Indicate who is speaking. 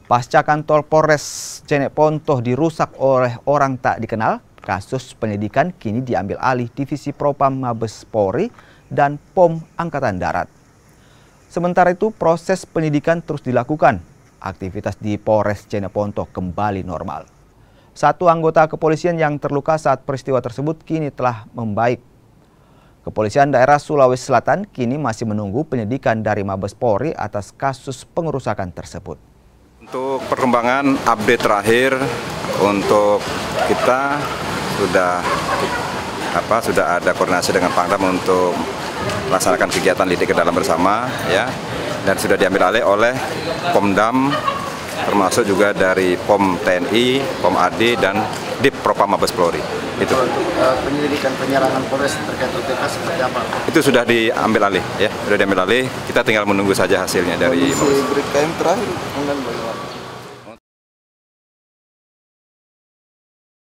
Speaker 1: Pasca kantor Polres Jeneponto dirusak oleh orang tak dikenal, kasus penyelidikan kini diambil alih Divisi Propam Mabes Polri dan POM Angkatan Darat. Sementara itu, proses penyidikan terus dilakukan. Aktivitas di Polres Jeneponto kembali normal. Satu anggota kepolisian yang terluka saat peristiwa tersebut kini telah membaik. Kepolisian daerah Sulawesi Selatan kini masih menunggu penyidikan dari Mabes Polri atas kasus pengerusakan tersebut.
Speaker 2: Untuk perkembangan update terakhir untuk kita sudah ada koordinasi dengan Pangdam untuk melaksanakan kegiatan lidik ke dalam bersama, ya, dan sudah diambil alih oleh Pomdam, termasuk juga dari POM TNI, POM AD, dan Dip Propam Mabes Polri. Itu.
Speaker 3: Untuk penyelidikan penyerangan Polres terkait OTK seperti apa?
Speaker 2: Itu sudah diambil alih, ya, sudah diambil alih. Kita tinggal menunggu saja hasilnya dari.
Speaker 3: Kondisi Brigjen terakhir, bagaimana?